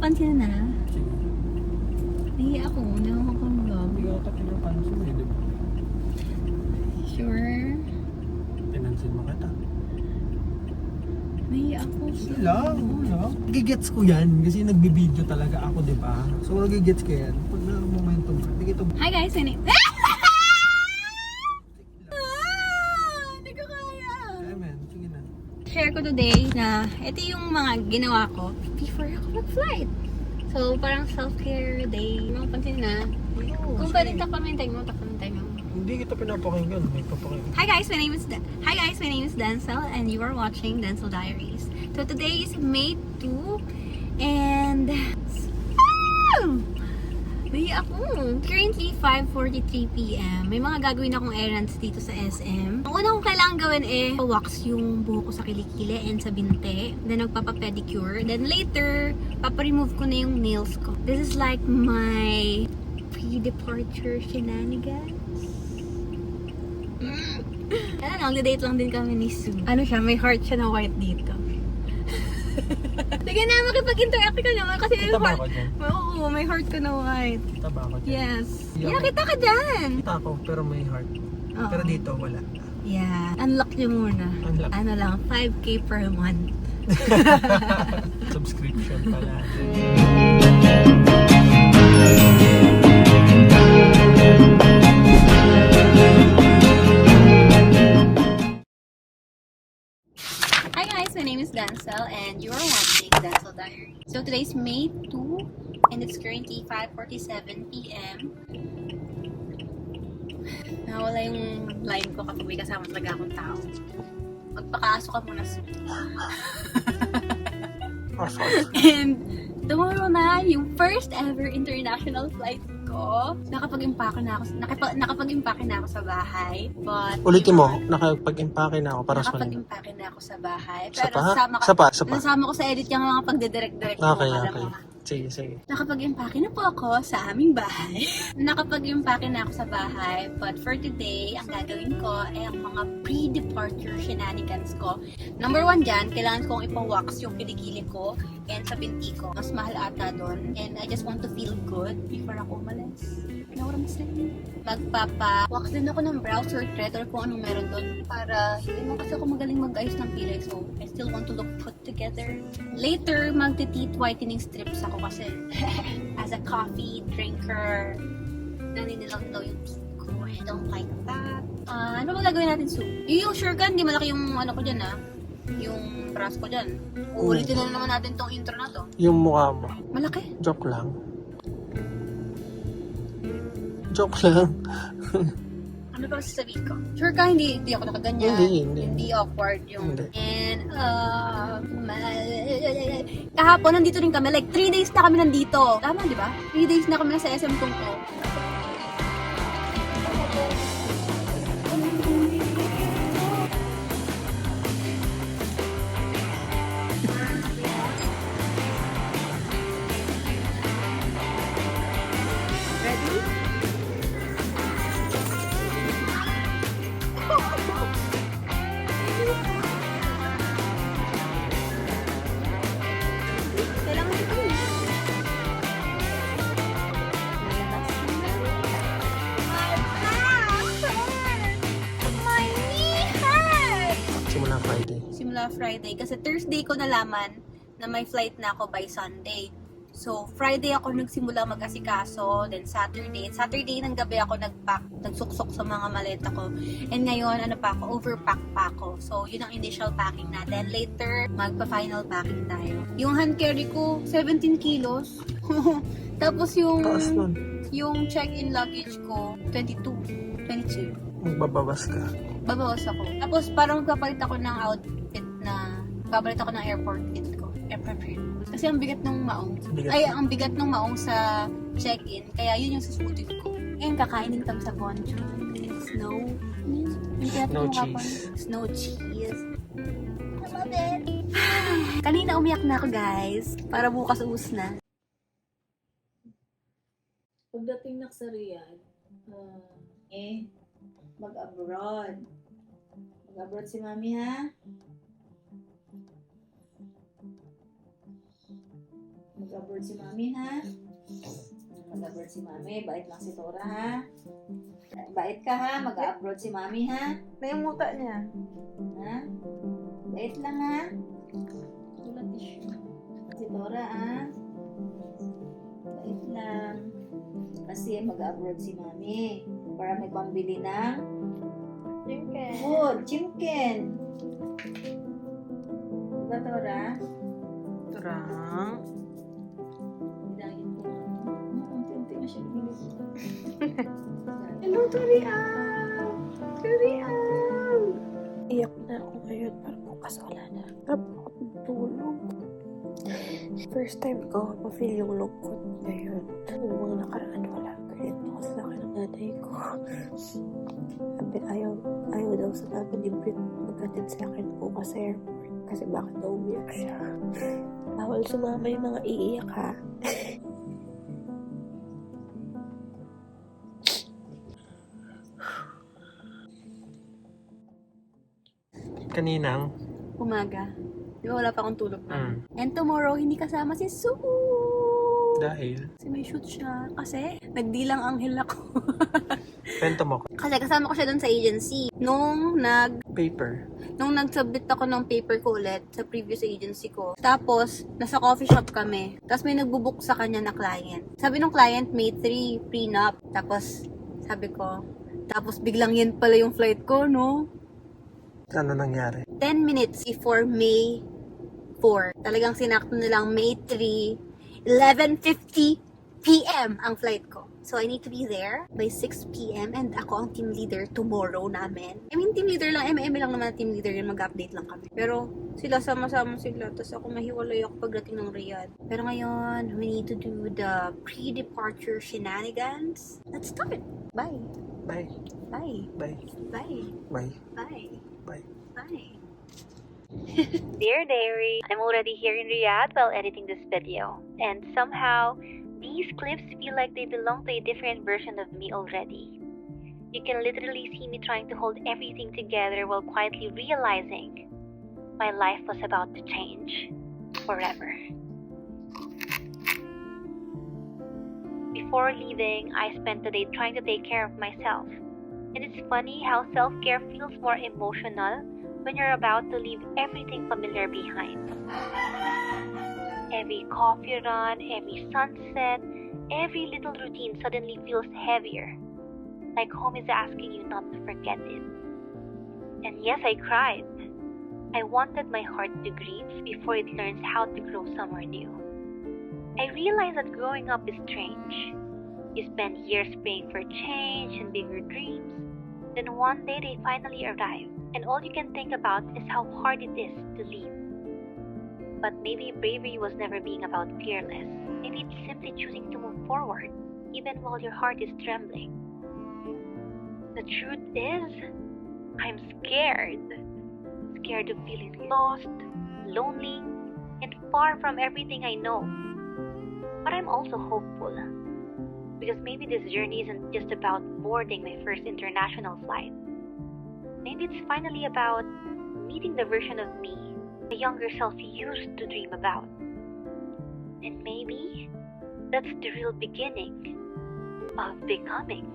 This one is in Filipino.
pinapansin na? Nahiya ako. Hindi ako mag-vlog. Hindi ako pinapansin eh, di ba? Sure? Pinansin mo kita. Nahiya ako. Sila, wala. Nagigets ko yan kasi nagbibideo talaga ako, di ba? So nagigets ko yan. Pag na momentum ka, hindi kita... Hi guys, my name... Hindi ko kaya. Amen, sige na. Share ko today na ito yung mga ginawa ko before ako mag-flight. So, parang self-care day. Mapansin na. Kung pa rin takpamintay mo. Hindi kita pinapakinggan, may papakinggan. Hi guys, my name is Denzel and you are watching Denzel Diaries. So today is May 2 and may ako. Currently 5:43 PM. May mga gagawin akong errands dito sa SM. Ang una kong kailangan gawin wax yung buhok ko sa kilikili and sa binte. Then magpapa-pedicure. Then later, papa-remove ko na yung nails ko. This is like my pre-departure shenanigans. Ano, nag-date lang din kami ni Sue. Ano siya, may heart siya na white dito. Sige na, makipag-interact ka naman kasi may Kita ba heart. ako dyan? Oo, may heart ka na white. Kita ba ako dyan? Yes. Yeah. Yeah, kita ka dyan. Kita ako, pero may heart. Oo. Pero dito, wala. Yeah. Unlock niyo muna. Unlock. Ano lang, 5K per month. Subscription pala. Hi guys, my name is Denzel and you are watching Denzel Diary. So today's May 2 and it's currently 5:47 PM. Nawala yung line ko kapag may kasama talaga akong tao. Magpakaaso ka muna. And tomorrow na yung first ever international flight ko. Nakapag-impake na ako sa bahay. But Ulitin mo, nakapag-impake na ako para sa kanila. nakapag-impake na ako sa bahay. Sa Pero pa? kasama Sa pa? nasama ko sa edit yung mga pagdidirect-direct ko. Okay, alam okay. mo. Sige. Nakapag-impake na po ako sa aming bahay. Nakapag-impake na ako sa bahay. But for today, ang gagawin ko ay ang mga pre-departure shenanigans ko. Number 1 dyan, kailangan kong ipa-wax yung kilikili ko and sa binti ko. Mas mahal ata doon. And I just want to feel good before ako umalis. You know what I'm saying? Magpapa-wax din ako ng brows or thread or kung anong meron doon. Para hindi mo kasi ako magaling mag-ayos ng kilay. So, I still want to look put together. Later, magti-teeth whitening strips ako kasi as a coffee drinker, naninilang daw yung teeth ko. I don't like that. Ano ba gagawin natin, Sue? Yung sure ka, hindi malaki yung ano ko dyan, yung brush ko dyan. Uulitin na naman natin tong intro na to. Yung mukha mo. Malaki. Joke lang. Joke lang. Ano ba sasabihin ko? Sure ka, hindi ako nakaganyan. Hindi. Awkward yung... Hindi. And, kahapon, nandito rin kami. Like, 3 days na kami nandito. Tama, di ba? 3 days na kami nasa SM Tungko. Simula Friday. Kasi Thursday ko nalaman na may flight na ako by Sunday. So, Friday ako nagsimula mag-asikaso. Then Saturday ng gabi ako nagsuksok sa mga maleta ko. And ngayon, overpack pa ako. So, yun ang initial packing natin. Later, magpa-final packing tayo. Yung hand carry ko, 17 kilos. Tapos yung check-in luggage ko, 22. Magbabawas ka. Babawas ako. Tapos parang magpapalit ako ng outfit babalit ako ng airport kit ko. Kasi ang bigat ng maong. Ang bigat ng maong sa check-in. Kaya yun yung susutin ko. Ngayon kakainin kami sa Bonjour. Snow cheese. Snow cheese. I love it. Kanina umiyak na ako, guys. Para bukas uus na. Pagdating na sa Riyadh, mag-abroad. Mag-abroad si Mami, ha? Mag-abroad si mami, ha? Mag-abroad si mami. Bait lang si Tora, ha? Bait ka, ha? Mag-abroad si mami, ha? Na yung muta niya. Ha? Bait lang, ha? Wala tissue. Si Tora, ha? Bait lang. Kasi mag-abroad si mami. Para may pambili ng Chimken. food. Chimken. Diba, Tora? Turang. Hidangin ko. Unti-unti na siya lumilis. Hello, Turiang! Turiang! Iyak na ako ngayon. Parang bukas wala na. Parang ako tulog. First time ko ma-feel yung lungkot ngayon. Yung mga nakaraan wala. Kaya ako sa akin ng nanay ko. Sabi, ayaw daw sa namin ni Brit maghatid sa akin bukas sa airport. Kasi bakit daw umiyak siya. Bawal sumama yung mga iiyak, ha? Kaninang? Umaga. Di ba wala pa akong tulog na? Mm. And tomorrow, hindi kasama si Sue. Dahil? Kasi may shoot siya. Kasi, nagdilang anghel ako. Kwento mo ko. Kasi kasama ko siya dun sa agency. Nung nag-submit ako ng paper ko ulit sa previous agency ko. Tapos, nasa coffee shop kami. Tapos may nagbubook sa kanya na client. Sabi ng client, May 3, prenup. Tapos, sabi ko, tapos biglang yan pala yung flight ko, no? Ano nangyari? 10 minutes before May 4. Talagang sinakto nilang May 3, 11:50 p.m. ang flight ko. So, I need to be there by 6 p.m. and ako ang team leader tomorrow namin. I mean, team leader lang, MM lang naman team leader yun, mag-update lang kami. Pero, sila sama-sama sila, tapos ako mahiwalay ako pagdating ng Riyadh. Pero ngayon, we need to do the pre-departure shenanigans. Let's start! Bye! Bye. Bye! Bye. Bye! Bye. Bye! Bye. Bye! Dear Diary, I'm already here in Riyadh while editing this video, and somehow, these clips feel like they belong to a different version of me already. You can literally see me trying to hold everything together while quietly realizing my life was about to change forever. Before leaving, I spent the day trying to take care of myself. And it's funny how self-care feels more emotional when you're about to leave everything familiar behind. Every coffee run, every sunset, every little routine suddenly feels heavier. Like home is asking you not to forget it. And yes, I cried. I wanted my heart to grieve before it learns how to grow somewhere new. I realized that growing up is strange. You spend years praying for change and bigger dreams. Then one day they finally arrive, and all you can think about is how hard it is to leave. But maybe bravery was never being about fearless. Maybe it's simply choosing to move forward, even while your heart is trembling. The truth is, I'm scared. Scared of feeling lost, lonely, and far from everything I know. But I'm also hopeful. Because maybe this journey isn't just about boarding my first international flight. Maybe it's finally about meeting the version of me the younger self used to dream about. And maybe that's the real beginning of becoming.